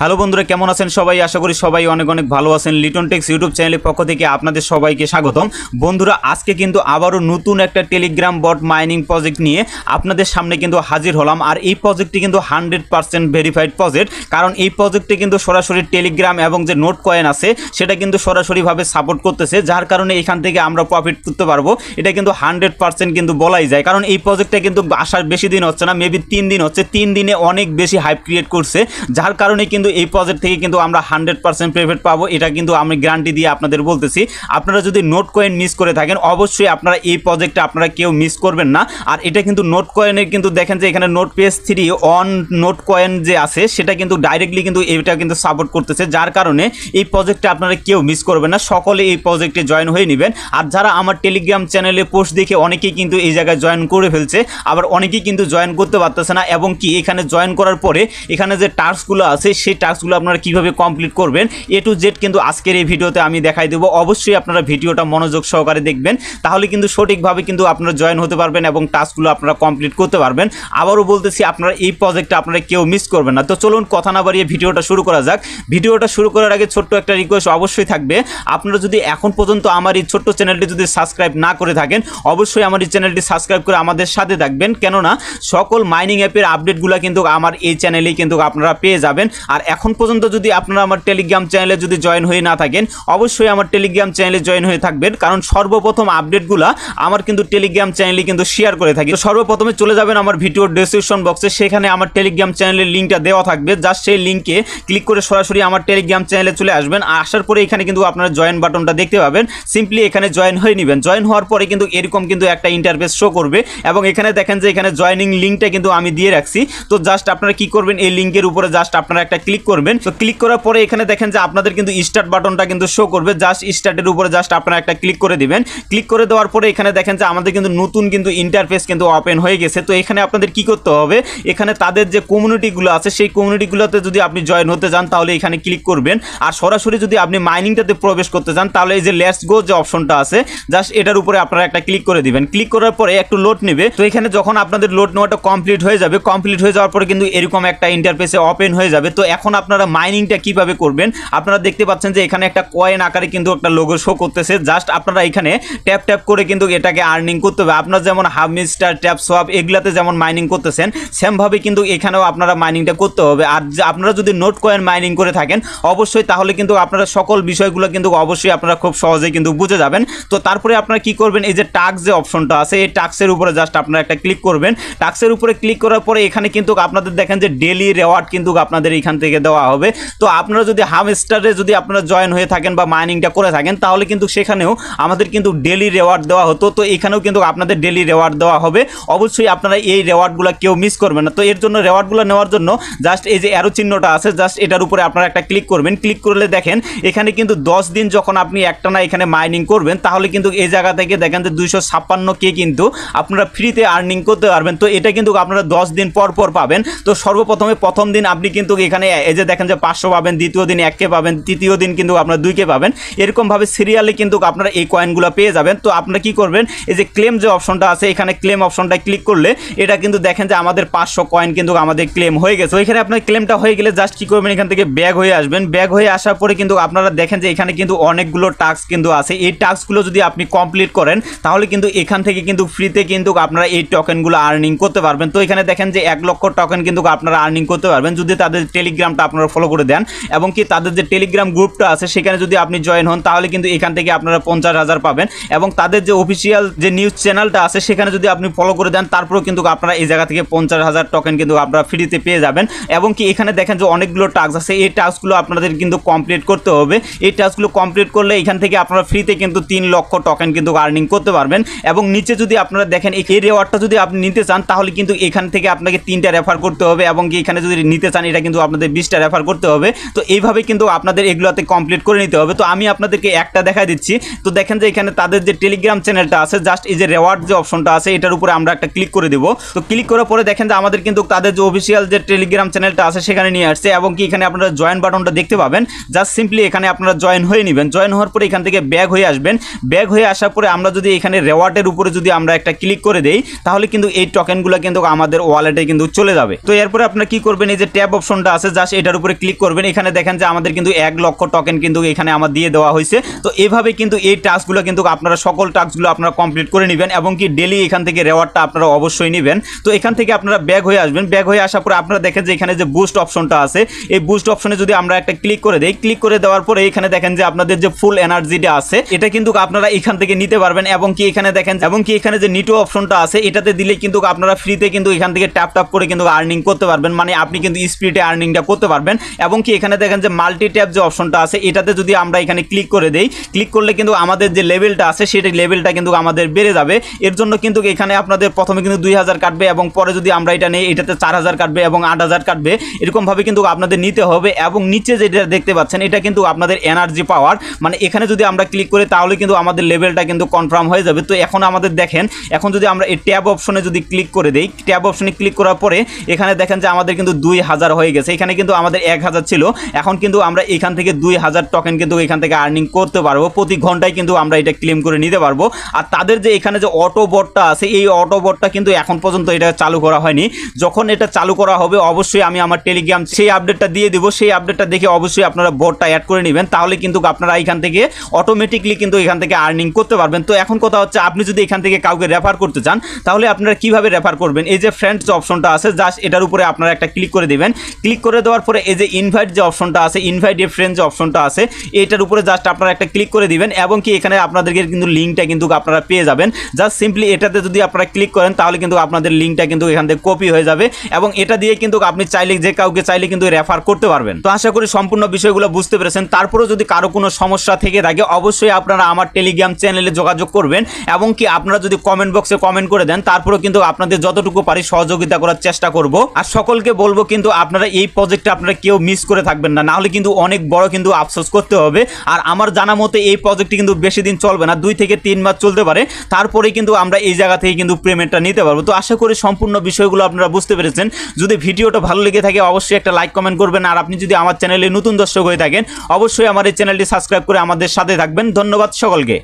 Hello বন্ধুরা, কেমন আছেন সবাই? আশা করি সবাই অনেক অনেক ভালো আছেন। লিটন টেক্স ইউটিউব চ্যানেলের পক্ষ থেকে আপনাদের সবাইকে স্বাগতম। বন্ধুরা, আজকে কিন্তু আবারও নতুন একটা টেলিগ্রাম বট মাইনিং প্রজেক্ট নিয়ে আপনাদের সামনে কিন্তু হাজির হলাম। আর এই প্রজেক্টটি কিন্তু 100% ভেরিফাইড প্রজেক্ট, কারণ এই প্রজেক্টে কিন্তু সরাসরি টেলিগ্রাম এবং যে নোট কয়েন আছে সেটা কিন্তু সরাসরিভাবে সাপোর্ট করতেছে, যার কারণে এখান থেকে আমরা প্রফিট করতে পারবো। এটা কিন্তু 100% কিন্তু বলাই যায়, কারণ এই প্রজেক্টটা কিন্তু আসার বেশি দিন হচ্ছে না, মেবি 3 দিন হচ্ছে। 3 দিনে অনেক বেশি হাইপ ক্রিয়েট করছে, যার কারণে কিন্তু এই প্রজেক্ট থেকে কিন্তু আমরা 100% প্রফিট পাবো। এটা কিন্তু আমি গ্যারান্টি দিয়ে আপনাদের বলতেছি। আপনারা যদি নোট কয়েন মিস করে থাকেন, অবশ্যই আপনারা এই প্রজেক্টটা আপনারা কেউ মিস করবেন না। আর এটা কিন্তু নোট কয়েনের কিন্তু দেখেন যে এখানে note page 3 on note coin যে আছে সেটা কিন্তু ডাইরেক্টলি কিন্তু এটা কিন্তু সাপোর্ট করতেছে, যার কারণে এই প্রজেক্টটা আপনারা কেউ মিস করবেন না। সকলে এই প্রজেক্টে জয়েন হয়ে নেবেন। আর যারা আমার টেলিগ্রাম চ্যানেলে পোস্ট দেখে অনেকেই কিন্তু এই জায়গায় জয়েন করে ফেলছে, আবার অনেকেই কিন্তু জয়েন করতে পারতেছে না। এবং কি এখানে জয়েন করার পরে এখানে যে টাস্কগুলো আছে সেই টাস্কগুলো আপনারা কিভাবে কমপ্লিট করবেন A to Z কিন্তু আজকের এই ভিডিওতে আমি দেখাই দেবো। অবশ্যই আপনারা ভিডিওটা মনোযোগ সহকারে দেখবেন, তাহলে কিন্তু সঠিকভাবে কিন্তু আপনারা জয়েন হতে পারবেন এবং টাস্কগুলো আপনারা কমপ্লিট করতে পারবেন। আবারও বলতেছি, আপনারা এই প্রজেক্টটা আপনারা কেউ মিস করবেন না। তো চলুন কথা না বাড়িয়ে ভিডিওটা শুরু করা যাক। ভিডিওটা শুরু করার আগে ছোট্ট একটা রিকোয়েস্ট অবশ্যই থাকবে, আপনারা যদি এখন পর্যন্ত আমার এই ছোট্ট চ্যানেলটি যদি সাবস্ক্রাইব না করে থাকেন, অবশ্যই আমার এই চ্যানেলটি সাবস্ক্রাইব করে আমাদের সাথে থাকবেন। কেননা সকল মাইনিং অ্যাপের আপডেটগুলো কিন্তু আমার এই চ্যানেলেই কিন্তু আপনারা পেয়ে যাবেন। আর এখন পর্যন্ত যদি আপনারা আমার টেলিগ্রাম চ্যানেলে যদি জয়েন হয়ে না থাকেন, অবশ্যই আমার টেলিগ্রাম চ্যানেলে জয়েন হয়ে থাকবেন, কারণ সর্বপ্রথম আপডেটগুলো আমার কিন্তু টেলিগ্রাম চ্যানেলে কিন্তু শেয়ার করে থাকি। তো সর্বপ্রথমে চলে যাবেন আমার ভিডিওর ডেসক্রিপশন বক্সে, সেখানে আমার টেলিগ্রাম চ্যানেলের লিঙ্কটা দেওয়া থাকবে। জাস্ট সেই লিঙ্কে ক্লিক করে সরাসরি আমার টেলিগ্রাম চ্যানেলে চলে আসবেন। আসার পরে এখানে কিন্তু আপনারা জয়েন বাটনটা দেখতে পাবেন, সিম্পলি এখানে জয়েন হয়ে নেবেন। জয়েন হওয়ার পরে কিন্তু এরকম কিন্তু একটা ইন্টারফেস শো করবে এবং এখানে দেখেন যে এখানে জয়েনিং লিঙ্কটা কিন্তু আমি দিয়ে রাখছি। তো জাস্ট আপনারা কি করবেন, এই লিঙ্কের উপরে জাস্ট আপনারা একটা ক্লিক করবেন। তো ক্লিক করার পরে এখানে দেখেন যে আপনাদের কিন্তু স্টার্ট বাটনটা কিন্তু শো করবে। জাস্ট স্টার্টের উপরে জাস্ট আপনারা একটা ক্লিক করে দিবেন। ক্লিক করে দেওয়ার পরে এখানে দেখেন যে আমাদের কিন্তু নতুন কিন্তু ইন্টারফেস কিন্তু ওপেন হয়ে গেছে। তো এখানে আপনাদের কি করতে হবে, এখানে তাদের যে কমিউনিটিগুলো আছে সেই কমিউনিটিগুলোতে যদি আপনি জয়েন হতে চান তাহলে এখানে ক্লিক করবেন। আর সরাসরি যদি আপনি মাইনিংটাতে প্রবেশ করতে চান তাহলে এই যে লেটস গো যে অপশনটা আছে জাস্ট এটার উপরে আপনারা একটা ক্লিক করে দিবেন। ক্লিক করার পরে একটু লোড নেবে। তো এখানে যখন আপনাদের লোড নেওয়াটা কমপ্লিট হয়ে যাবে, কমপ্লিট হয়ে যাওয়ার পরে কিন্তু এরকম একটা ইন্টারফেসে ওপেন হয়ে যাবে। তো এখন আপনারা মাইনিংটা কিভাবে করবেন, আপনারা দেখতে পাচ্ছেন যে এখানে একটা কয়েন আকারে কিন্তু একটা লোগো শো করতেছে। জাস্ট আপনারা এখানে ট্যাপ ট্যাপ করে কিন্তু এটাকে আর্নিং করতে হবে। আপনারা যেমন হাবমিস্টার, ট্যাপ সোয়াপ এগুলাতে যেমন মাইনিং করতেছেন, সেমভাবে কিন্তু এখানেও আপনারা মাইনিংটা করতে হবে। আর আপনারা যদি নোট কয়েন মাইনিং করে থাকেন অবশ্যই, তাহলে কিন্তু আপনারা সকল বিষয়গুলো কিন্তু অবশ্যই আপনারা খুব সহজেই কিন্তু বুঝে যাবেন। তো তারপরে আপনারা কি করবেন, এই যে টাস্ক যে অপশনটা আছে এই টাস্কের উপরে জাস্ট আপনারা একটা ক্লিক করবেন। টাস্কের উপরে ক্লিক করার পরে এখানে কিন্তু আপনাদের দেখেন যে ডেইলি রেওয়ার্ড কিন্তু আপনাদের এখান থেকে দেওয়া হবে। তো আপনারা যদি হাবমিস্টারে যদি আপনারা জয়েন হয়ে থাকেন বা মাইনিংটা করে থাকেন তাহলে কিন্তু সেখানেও আমাদের কিন্তু ডেইলি রেওয়ার্ড দেওয়া হতো। তো এখানেও কিন্তু আপনাদের ডেইলি রেওয়ার্ড দেওয়া হবে। অবশ্যই আপনারা এই রেওয়ার্ডগুলো কেউ মিস করবেন না। তো এর জন্য রেওয়ার্ডগুলো নেওয়ার জন্য জাস্ট এই যে অ্যারো চিহ্নটা আছে জাস্ট এটার উপরে আপনারা একটা ক্লিক করবেন। ক্লিক করলে দেখেন এখানে কিন্তু 10 দিন যখন আপনি একটানা এখানে মাইনিং করবেন তাহলে কিন্তু এই জায়গা থেকে দেখেন যে 256K কিন্তু আপনারা ফ্রিতে আর্নিং করতে পারবেন। তো এটা কিন্তু আপনারা 10 দিন পর পর পাবেন। তো সর্বপ্রথমে প্রথম দিন আপনি কিন্তু এখানে এই যে দেখেন যে 500 পাবেন, দ্বিতীয় দিন 1K পাবেন, তৃতীয় দিন কিন্তু আপনারা 2K পাবেন। এরকমভাবে সিরিয়ালে কিন্তু আপনারা এই কয়েনগুলো পেয়ে যাবেন। তো আপনারা কি করবেন, এই যে ক্লেম যে অপশনটা আছে এখানে ক্লেম অপশনটা ক্লিক করলে এটা কিন্তু দেখেন যে আমাদের 500 কয়েন কিন্তু আমাদের ক্লেম হয়ে গেছে। তো এখানে আপনার ক্লেমটা হয়ে গেলে জাস্ট কি করবেন, এখান থেকে ব্যাক হয়ে আসবেন। ব্যাক হয়ে আসার পরে কিন্তু আপনারা দেখেন যে এখানে কিন্তু অনেকগুলো টাস্ক কিন্তু আছে। এই টাস্কগুলো যদি আপনি কমপ্লিট করেন তাহলে কিন্তু এখান থেকে কিন্তু ফ্রিতে কিন্তু আপনারা এই টোকেনগুলো আর্নিং করতে পারবেন। তো এখানে দেখেন যে 1 লক্ষ টোকেন কিন্তু আপনারা আর্নিং করতে পারবেন যদি তাদের টেলিগ্রামটা আপনারা ফলো করে দেন, এবং কি তাদের যে টেলিগ্রাম গ্রুপটা আছে সেখানে যদি আপনি জয়েন হন তাহলে কিন্তু এখান থেকে আপনারা 50,000 পাবেন। এবং তাদের যে অফিসিয়াল যে নিউজ চ্যানেলটা আছে সেখানে যদি আপনি ফলো করে দেন তারপরেও কিন্তু আপনারা এই জায়গা থেকে 50,000 টোকেন কিন্তু আপনারা ফ্রিতে পেয়ে যাবেন। এবং কি এখানে দেখেন যে অনেকগুলো টাস্ক আছে, এই টাস্কগুলো আপনাদের কিন্তু কমপ্লিট করতে হবে। এই টাস্কগুলো কমপ্লিট করলে এখান থেকে আপনারা ফ্রিতে কিন্তু 3 লক্ষ টোকেন কিন্তু আর্নিং করতে পারবেন। এবং নিচে যদি আপনারা দেখেন এই রেওয়ার্ডটা যদি আপনি নিতে চান তাহলে কিন্তু এখান থেকে আপনাকে 3টা রেফার করতে হবে, এবং কি এখানে যদি নিতে চান এটা কিন্তু আপনাদের 20টা রেফার করতে হবে। তো এইভাবে কিন্তু আপনাদের এগুলোতে কমপ্লিট করে নিতে হবে। তো আমি আপনাদেরকে একটা দেখাই দিচ্ছি। তো দেখেন যে এখানে তাদের যে টেলিগ্রাম চ্যানেলটা আছে জাস্ট এই যে রেওয়ার্ড যে অপশনটা আছে এটার উপরে আমরা একটা ক্লিক করে দেব। তো ক্লিক করার পরে দেখেন যে আমাদের কিন্তু তাদের যে অফিসিয়াল যে টেলিগ্রাম চ্যানেলটা আছে সেখানে নিয়ে আসছে, এবং কি এখানে আপনারা জয়েন বাটনটা দেখতে পাবেন। জাস্ট সিম্পলি এখানে আপনারা জয়েন হয়ে নেবেন। জয়েন হওয়ার পরে এখান থেকে ব্যাক হয়ে আসবেন। ব্যাক হয়ে আসার পরে আমরা যদি এখানে রেওয়ার্ডের উপরে যদি আমরা একটা ক্লিক করে দেই তাহলে কিন্তু এই টোকেনগুলো কিন্তু আমাদের ওয়ালেটে কিন্তু চলে যাবে। তো এরপরে আপনারা কি করবেন, এই যে ট্যাব অপশনটা আছে জাস্ট জাস্ট এটার উপরে ক্লিক করবেন। এখানে দেখেন যে আমাদের কিন্তু 1 লক্ষ টোকেন কিন্তু এখানে আমার দিয়ে দেওয়া হয়েছে। তো এভাবে কিন্তু এই টাস্কগুলো কিন্তু আপনারা সকল টাস্কগুলো আপনারা কমপ্লিট করে নেবেন এবং কি ডেলি এখান থেকে রেওয়ার্ডটা আপনারা অবশ্যই নেবেন। তো এখান থেকে আপনারা ব্যাক হয়ে আসবেন। ব্যাক হয়ে আসার পরে আপনারা দেখেন যে এখানে যে বুস্ট অপশনটা আছে, এই বুস্ট অপশনে যদি আমরা একটা ক্লিক করে দেই, ক্লিক করে দেওয়ার পরে এখানে দেখেন যে আপনাদের যে ফুল এনার্জিটা আছে এটা কিন্তু আপনারা এখান থেকে নিতে পারবেন এবং কি এখানে দেখেন এবং কি এখানে যে নিটো অপশনটা আছে এটাতে দিলে কিন্তু আপনারা ফ্রিতে কিন্তু এখান থেকে ট্যাপ ট্যাপ করে কিন্তু আর্নিং করতে পারবেন, মানে আপনি কিন্তু স্পিডে আর্নিংটা করতে পারবেন। এবং কি এখানে দেখেন যে মাল্টি ট্যাপ যে অপশনটা আছে এটাতে যদি আমরা এখানে ক্লিক করে দেই, ক্লিক করলে কিন্তু আমাদের যে লেভেলটা আছে সেটা লেভেলটা কিন্তু আমাদের বেড়ে যাবে। এর জন্য কিন্তু এখানে আপনাদের প্রথমে কিন্তু 2000 কাটবে এবং পরে যদি আমরা এটা নেই এটাতে 4000 কাটবে এবং 8000 কাটবে, এরকম ভাবে কিন্তু আপনাদের নিতে হবে। এবং নিচে যেটা দেখতে পাচ্ছেন এটা কিন্তু আপনাদের এনার্জি পাওয়ার, মানে এখানে যদি আমরা ক্লিক করি তাহলে কিন্তু আমাদের লেভেলটা কিন্তু কনফার্ম হয়ে যাবে। তো এখন আমাদের দেখেন, এখন যদি আমরা এই ট্যাব অপশনে যদি ক্লিক করে দেই, ট্যাব অপশনে ক্লিক করার পরে এখানে দেখেন যে আমাদের কিন্তু 2000 হয়ে গেছে। এখানে কিন্তু আমাদের 1000 ছিল, এখন কিন্তু আমরা এখান থেকে 2000 টোকেন কিন্তু এখান থেকে আর্নিং করতে পারবো। প্রতি ঘন্টায় কিন্তু আমরা এটা ক্লেম করে নিতে পারবো। আর তাদের যে এখানে যে অটো বটটা আছে এই অটো বটটা কিন্তু এখন পর্যন্ত এটা চালু করা হয়নি। যখন এটা চালু করা হবে অবশ্যই আমি আমার টেলিগ্রাম সেই আপডেটটা দিয়ে দিব। সেই আপডেটটা দেখে অবশ্যই আপনারা বটটা অ্যাড করে নেবেন, তাহলে কিন্তু আপনারা এখান থেকে অটোমেটিকলি কিন্তু এখান থেকে আর্নিং করতে পারবেন। তো এখন কথা হচ্ছে আপনি যদি এখান থেকে কাউকে রেফার করতে চান তাহলে আপনারা কিভাবে রেফার করবেন। এই যে ফ্রেন্ডস যে অপশনটা আছে জাস্ট এটার উপরে আপনারা একটা ক্লিক করে দিবেন। ক্লিক করে দেওয়ার পরে এই যে ইনভাইট যে অপশনটা আছে, ইনভাইট এ ফ্রেন্ড যে অপশনটা আছে এটার উপরে জাস্ট আপনারা একটা ক্লিক করে দিবেন এবং কি এখানে আপনাদেরকে কিন্তু লিঙ্কটা কিন্তু আপনারা পেয়ে যাবেন। জাস্ট সিম্পলি এটাতে যদি আপনারা ক্লিক করেন তাহলে কিন্তু আপনাদের লিঙ্কটা কিন্তু এখান থেকে কপি হয়ে যাবে এবং এটা দিয়ে কিন্তু আপনি চাইলে যে কাউকে চাইলে কিন্তু রেফার করতে পারবেন। তো আশা করি সম্পূর্ণ বিষয়গুলো বুঝতে পেরেছেন। তারপরেও যদি কারো কোনো সমস্যা থেকে থাকে অবশ্যই আপনারা আমার টেলিগ্রাম চ্যানেলে যোগাযোগ করবেন এবং কি আপনারা যদি কমেন্ট বক্সে কমেন্ট করে দেন তারপরেও কিন্তু আপনাদের যতটুকু পারি সহযোগিতা করার চেষ্টা করব। আর সকলকে বলবো কিন্তু আপনারা এই প্রজেক্টটা আপনারা কেউ মিস করে থাকবেন না, নাহলে কিন্তু অনেক বড় কিন্তু আফসোস করতে হবে। আর আমার জানা মতে এই প্রজেক্টটি কিন্তু বেশি দিন চলবে না, 2 থেকে 3 মাস চলতে পারে, তারপরে কিন্তু আমরা এই জায়গা থেকে কিন্তু পেমেন্টটা নিতে পারবো। তো আশা করি সম্পূর্ণ বিষয়গুলো আপনারা বুঝতে পেরেছেন। যদি ভিডিওটা ভালো লেগে থাকে অবশ্যই একটা লাইক কমেন্ট করবেন। আর আপনি যদি আমার চ্যানেলে নতুন দর্শক হয়ে থাকেন অবশ্যই আমার এই চ্যানেলটি সাবস্ক্রাইব করে আমাদের সাথে থাকবেন। ধন্যবাদ সকলকে।